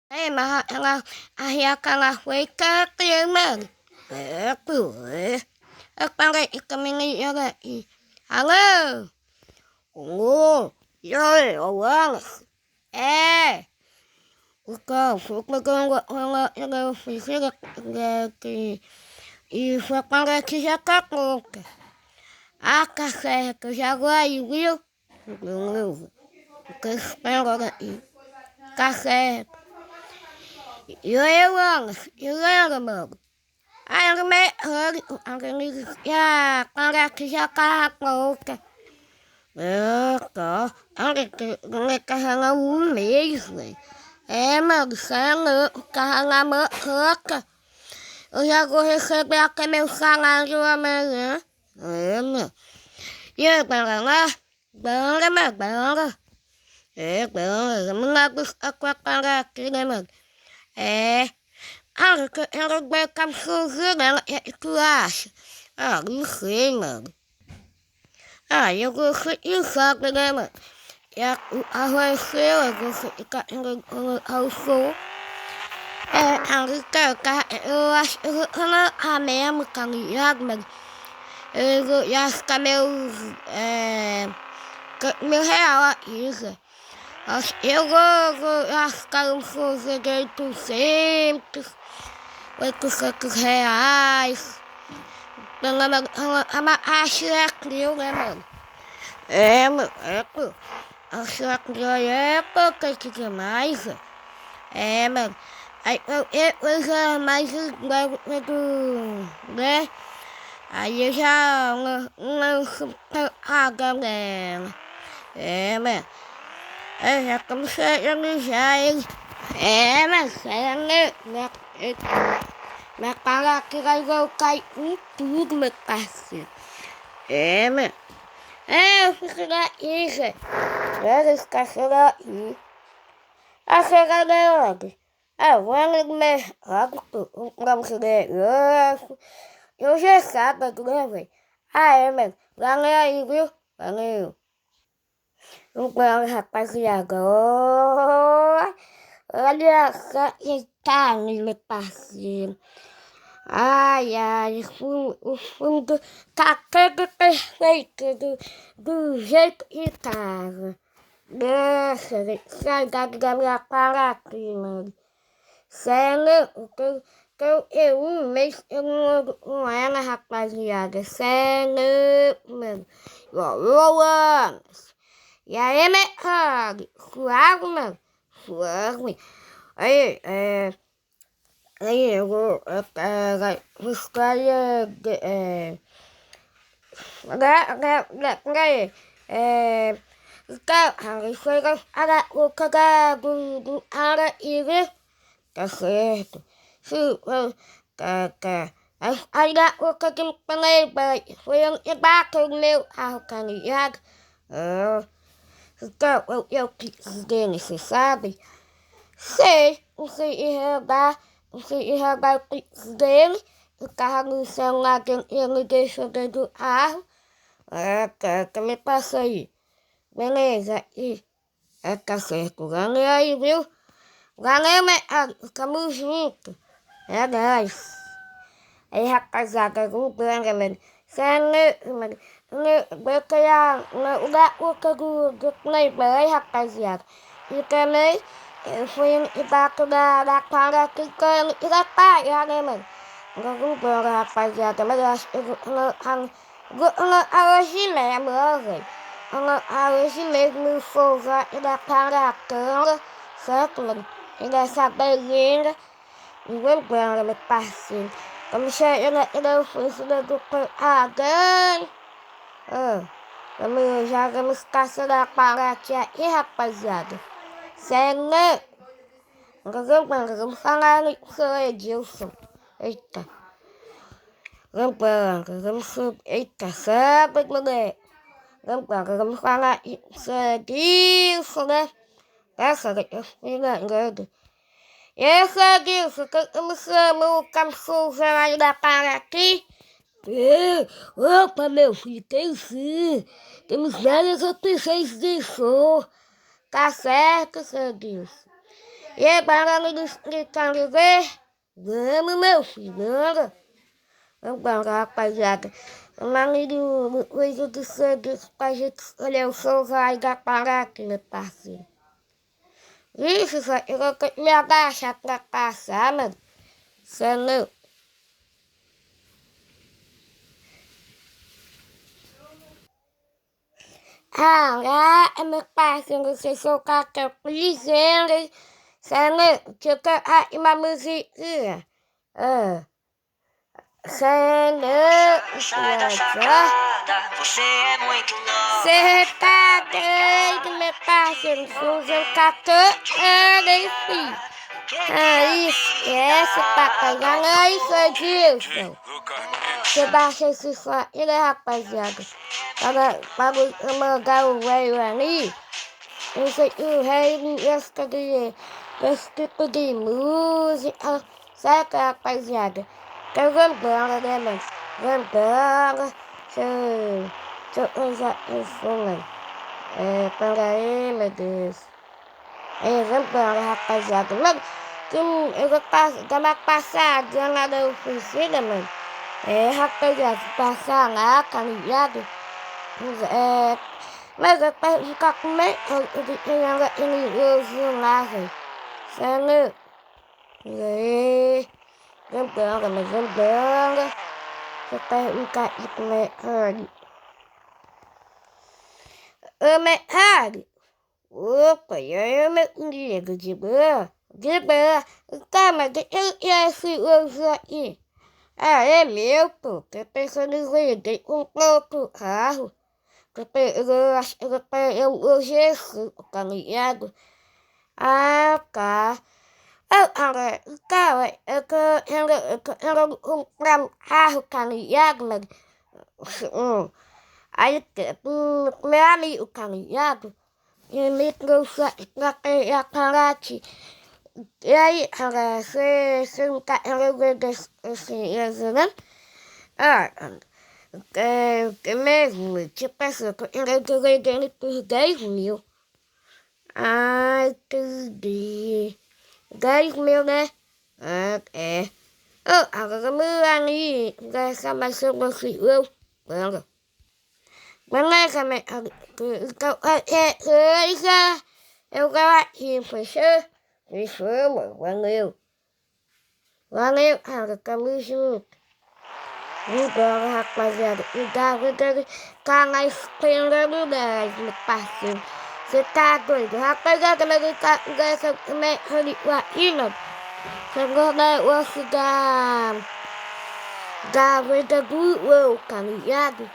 Mas aí aquela foi que ela criou, mano. Eu falei que a menina aqui. Alô? Alô? E aí, Wallace? É. Então, foi quando ela fez que... E foi quando ela que já tá pronta. A café que eu já vou aí, viu? Porque eu espero aí. Café. E aí, Wallace? E ela, mano? Aí ela me... Já, quando ela que já tá pronta. Tá. Ela carrega um mês, velho. Mano, você é louco, carrega a manca. Eu já vou receber até meu salário amanhã. Mano. E aí, bora lá? Bora, mano, bora. Bora. Vamos lá buscar com a Parati, né, mano? Ela vai ficar sozinha, ela, o que tu acha? Não sei, mano. Eu gostei de sabe, né, mano? E arroeceu, eu gostei de ao som. Eu acho que eu não a mesmo, tá ligado, mano? Eu acho que é meu real aqui, Zé. Eu acho que eu sou de 800, 800 reais. Acho que é aquilo, né, mano? Mano, pô. Acho que aquilo aí é pouca que mais, Zé. Mano. Aí eu já mais né? Aí eu já lanço a galera. Mano. Eu já comecei a já ele. Mas minha cara aqui vai cair em tudo, meu parceiro. Mano. Eu fico daqui, gente. Esse cachorro aí. A chegada logo. Vou ali comer logo pra você ver. Eu já sabe, né, velho? Mano. Valeu aí, viu? Valeu. Então, rapaziada, olha só quem tá ali, meu parceiro. O fundo tá todo perfeito do jeito que tava. Nossa, saudade da minha Parati, mano. Sério, eu um mês eu não ando com ela, rapaziada. Sério, mano. Anos. E aí, meu suave, mano. Suave. Aí, eu vou buscar, então, foi o cara do ara e tá certo. Aí o que me falei, foi embaixo do meu carro, tá ligado? Então, eu quis dele, você sabe? Sei, não sei enxergar o quis dele. O carro no celular dele, ele deixou dentro do carro. Que me passa aí. Beleza, tá certo. Valeu aí, viu? Valeu, tamo junto. É nóis. Aí, rapaziada, vambora, mano. Sério, mano. Eu queria o que do Playboy, rapaziada. E também, eu fui embaixo da cara que ele já tá, né, mano? Vambora, rapaziada. Mas eu acho que hoje mesmo, ó, velho. Hoje mesmo eu vou usar da Paracanga, certo, mano? E dessa beleza. E vambora, meu parceiro. Como chega na oficina do Adão. Vamos caçar a Parati aí, rapaziada. Sério? Vamos falar com o seu Edilson. Eita. Vamos subir. Eita, sabe, mulher? Vamos falar com o seu Edilson, né? Essa eu fui enganado. Esse Edilson, que me chamou o cabeçudo aí da Parati. Opa, meu filho, tem sim. Temos várias opções de show. Tá certo, seu Deus. E agora no escritório ver? Vamos, meu filho, vamos. Vamos, rapaziada. O coisa do serviço pra gente escolher o show vai dar Parati, meu parceiro. Vixe, eu vou ter que me agachar pra passar, mano. Cê não. Ah, meu parceiro, você sou cartão dizendo. Cê não, que eu quero uma musiquinha. Cê não, Sai da sacada, você é muito nova. cê tá doido, meu parceiro. Sou usando 14 anos, filho. Isso, essa papai, já não é isso, Edilson. Você baixa esse som aí, né, rapaziada? Para mandar o velho ali. Eu sei que o velho gosta desse tipo de música. Sabe, rapaziada? Então vamos embora, né, mano? Vamos embora. Deixa eu usar o som, mano. Pera aí, meu Deus. Vamos embora, rapaziada. Mano, eu vou dar uma passadinha lá na oficina, mano. Rapaziada, passar lá, tá ligado? Mas eu quero ficar com medo de ele lá, velho. Sério? Vamos embora, mas vamos embora. Eu quero ficar com medo. Ô, Harry. Opa, e aí, meu amigo, de boa? De boa. Tá, mas eu e esse hoje aqui? É meu, pô. Tô pensando em vender um outro carro. Eu hoje isso, tá ligado? Ah, tá. Cara, eu comprar um carro, tá ligado, mano? Aí, meu amigo, tá ligado? E me trouxe pra pegar Parati. E aí, cara, você não tá resolvendo esse, né? É mesmo, tipo assim, eu resolvi dele por 10 mil. Ah, entendi. 10 mil, né? É. Agora meu ali, essa mais eu consigo, beleza, então, coisa, eu vou aqui, fechou? Fechou, mano, valeu. Valeu, cara, tamo junto. Embora, rapaziada, e da vida tá lá esperando nós, meu parceiro. Você tá doido? Rapaziada, mas eu tá dessa mecânica aqui, mano. Chegou na osso da vida do UOL, tá ligado?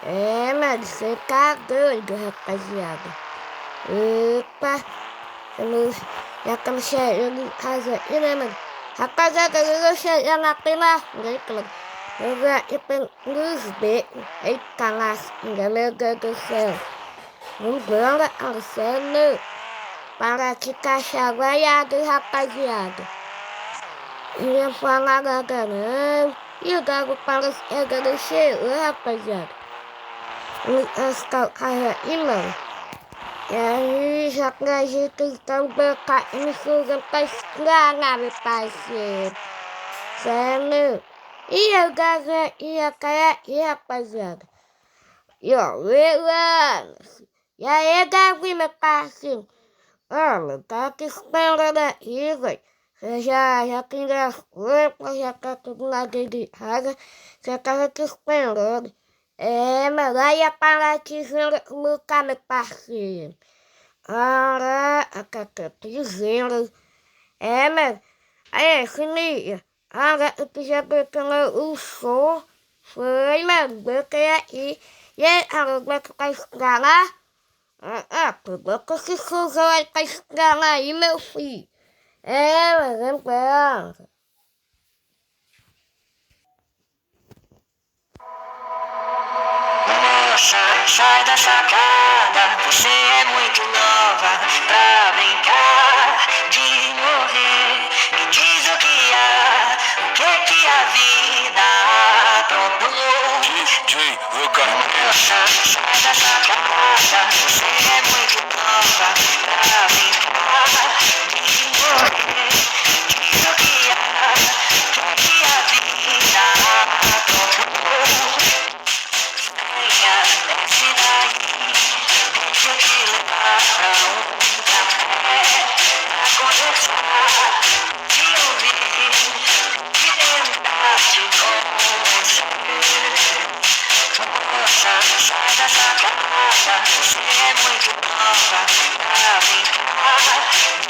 Mano, você tá doido, rapaziada. Opa, já estamos chegando em casa aqui, né, mano? Rapaziada, eu vou chegar lá pela frente, mano. Eu vou aqui pelos becos. Eita lasquinha, meu Deus do céu. Vambora, Alceno. Para de caixa guaiado, rapaziada. Não ia falar nada não. E o gago para chegando cheio, rapaziada. Os carros aí, mano. E aí, já que a gente então botar infusão pra estragar, meu parceiro. Sério? E o gás ia cair aqui, rapaziada. E ó, e aí, Davi, meu parceiro? Mano, tá te esperando aqui, velho. Você já tem as roupas, já tá tudo lá dentro de casa. Você tava te esperando. Mano, aí a Paratizando no cá, meu parceiro. Caraca, tá dizendo. Mano. Aí, se liga. Eu tô já botando o som. Foi, mano, botei aqui. E aí, agora que vai estralar? Pô, bota esse somzão aí pra estralar aí, meu filho. Mano, vambora. Moça, sai da sacada, você é muito nova pra brincar de morrer. Me diz o que a vida aprontou. DJ, moça, sai da sacada, você é muito nova pra brincar de morrer. sacada, você é muito nova pra brincar.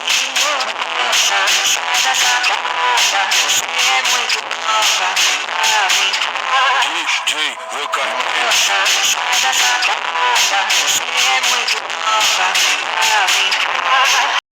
Menina, sai da sacada, você é muito nova pra brincar. DJ, vou cair. Sai da sacada, você é muito nova pra brincar.